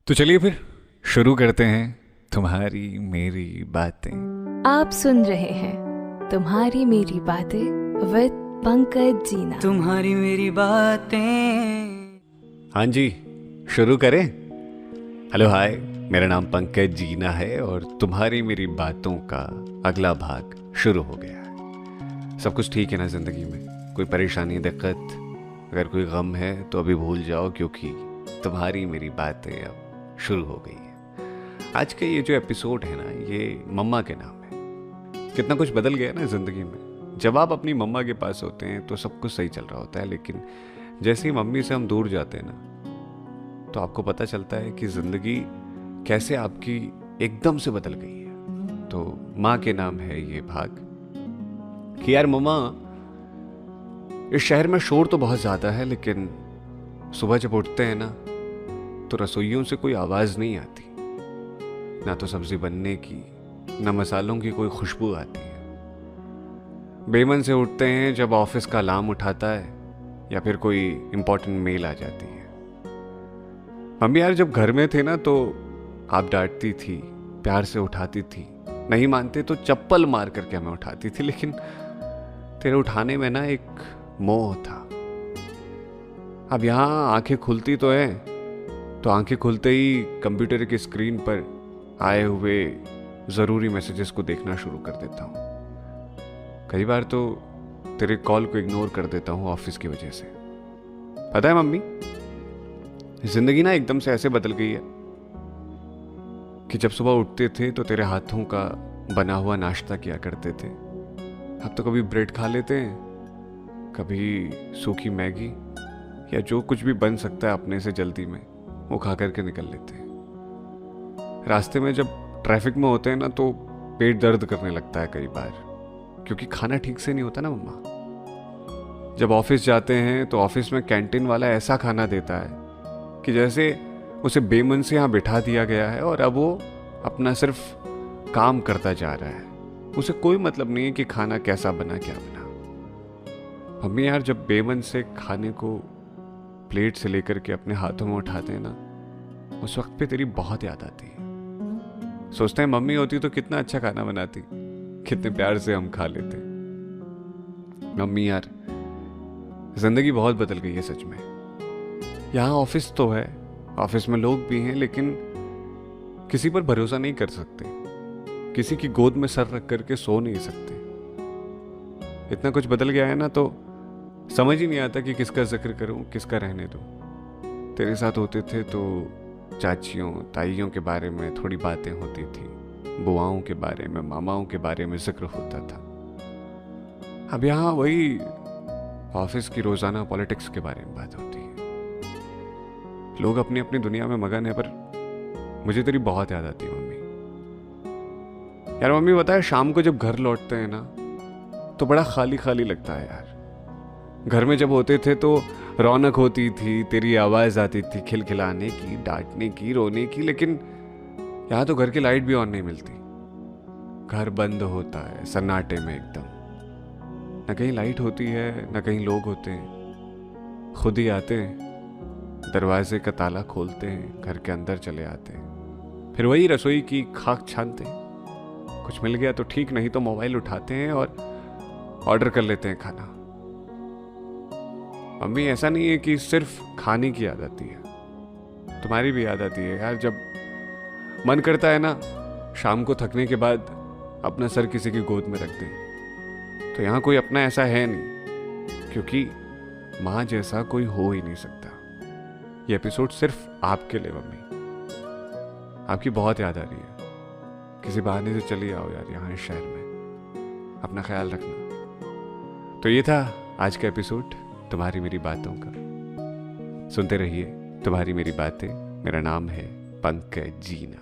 तो चलिए फिर शुरू करते हैं तुम्हारी मेरी बातें। आप सुन रहे हैं तुम्हारी मेरी बातें विद पंकज जीना। तुम्हारी मेरी बातें। हाँ जी, शुरू करें। हेलो हाय, मेरा नाम पंकज जीना है और तुम्हारी मेरी बातों का अगला भाग शुरू हो गया है। सब कुछ ठीक है ना जिंदगी में? कोई परेशानी, दिक्कत, अगर कोई गम है तो अभी भूल जाओ, क्योंकि तुम्हारी मेरी बातें अब शुरू हो गई है। आज का ये जो एपिसोड है ना, ये मम्मा के नाम है। कितना कुछ बदल गया ना जिंदगी में। जब आप अपनी मम्मा के पास होते हैं तो सब कुछ सही चल रहा होता है, लेकिन जैसे ही मम्मी से हम दूर जाते हैं ना, तो आपको पता चलता है कि जिंदगी कैसे आपकी एकदम से बदल गई है। तो माँ के नाम है ये भाग कि यार मम्मा, इस शहर में शोर तो बहुत ज्यादा है, लेकिन सुबह जब उठते हैं ना तो रसोइयों से कोई आवाज नहीं आती, ना तो सब्जी बनने की, ना मसालों की कोई खुशबू आती है। बेमन से उठते हैं जब ऑफिस का अलार्म उठाता है या फिर कोई इंपॉर्टेंट मेल आ जाती है। मम्मी यार, जब घर में थे ना तो आप डांटती थी, प्यार से उठाती थी, नहीं मानते तो चप्पल मार करके हमें उठाती थी, लेकिन तेरे उठाने में ना एक मोह था। अब यहां आंखें खुलती तो है, तो आंखें खुलते ही कंप्यूटर की स्क्रीन पर आए हुए ज़रूरी मैसेजेस को देखना शुरू कर देता हूँ। कई बार तो तेरे कॉल को इग्नोर कर देता हूँ ऑफिस की वजह से। पता है मम्मी, जिंदगी ना एकदम से ऐसे बदल गई है कि जब सुबह उठते थे तो तेरे हाथों का बना हुआ नाश्ता किया करते थे। अब तो कभी ब्रेड खा लेते हैं, कभी सूखी मैगी, या जो कुछ भी बन सकता है अपने से जल्दी में वो खा करके निकल लेते हैं। रास्ते में जब ट्रैफिक में होते हैं ना तो पेट दर्द करने लगता है कई बार, क्योंकि खाना ठीक से नहीं होता ना मम्मा। जब ऑफिस जाते हैं तो ऑफिस में कैंटीन वाला ऐसा खाना देता है कि जैसे उसे बेमन से यहाँ बिठा दिया गया है और अब वो अपना सिर्फ काम करता जा रहा है। उसे कोई मतलब नहीं है कि खाना कैसा बना, क्या बना। मम्मी यार, जब बेमन से खाने को प्लेट से लेकर के अपने हाथों में उठाते हैं ना, उस वक्त पे तेरी बहुत याद आती है। सोचते हैं मम्मी होती तो कितना अच्छा खाना बनाती, कितने प्यार से हम खा लेते। मम्मी यार, जिंदगी बहुत बदल गई है सच में। यहाँ ऑफिस तो है, ऑफिस में लोग भी हैं, लेकिन किसी पर भरोसा नहीं कर सकते, किसी की गोद में सर रख करके सो नहीं सकते। इतना कुछ बदल गया है ना, तो समझ ही नहीं आता कि किसका जिक्र करूं, किसका रहने दूं। तेरे साथ होते थे तो चाचियों ताइयों के बारे में थोड़ी बातें होती थी, बुआओं के बारे में, मामाओं के बारे में जिक्र होता था। अब यहाँ वही ऑफिस की रोजाना पॉलिटिक्स के बारे में बात होती है। लोग अपनी अपनी दुनिया में मगन है, पर मुझे तेरी बहुत याद आती है मम्मी। यार मम्मी, बताए शाम को जब घर लौटते हैं ना तो बड़ा खाली खाली लगता है यार। घर में जब होते थे तो रौनक होती थी, तेरी आवाज आती थी खिलखिलाने की, डांटने की, रोने की, लेकिन यहाँ तो घर की लाइट भी ऑन नहीं मिलती। घर बंद होता है सन्नाटे में एकदम। न कहीं लाइट होती है, न कहीं लोग होते हैं। खुद ही आते हैं, दरवाजे का ताला खोलते हैं, घर के अंदर चले आते हैं, फिर वही रसोई की खाक छानते हैं। कुछ मिल गया तो ठीक, नहीं तो मोबाइल उठाते हैं और ऑर्डर कर लेते हैं खाना। मम्मी, ऐसा नहीं है कि सिर्फ खाने की याद आती है, तुम्हारी भी याद आती है यार। जब मन करता है ना शाम को थकने के बाद अपना सर किसी की गोद में रख दें, तो यहाँ कोई अपना ऐसा है नहीं, क्योंकि माँ जैसा कोई हो ही नहीं सकता। ये एपिसोड सिर्फ आपके लिए मम्मी। आपकी बहुत याद आ रही है, किसी बहाने से चली आओ यार यहाँ इस शहर में। अपना ख्याल रखना। तो ये था आज का एपिसोड तुम्हारी मेरी बातों का। सुनते रहिए तुम्हारी मेरी बातें। मेरा नाम है पंकज जीना।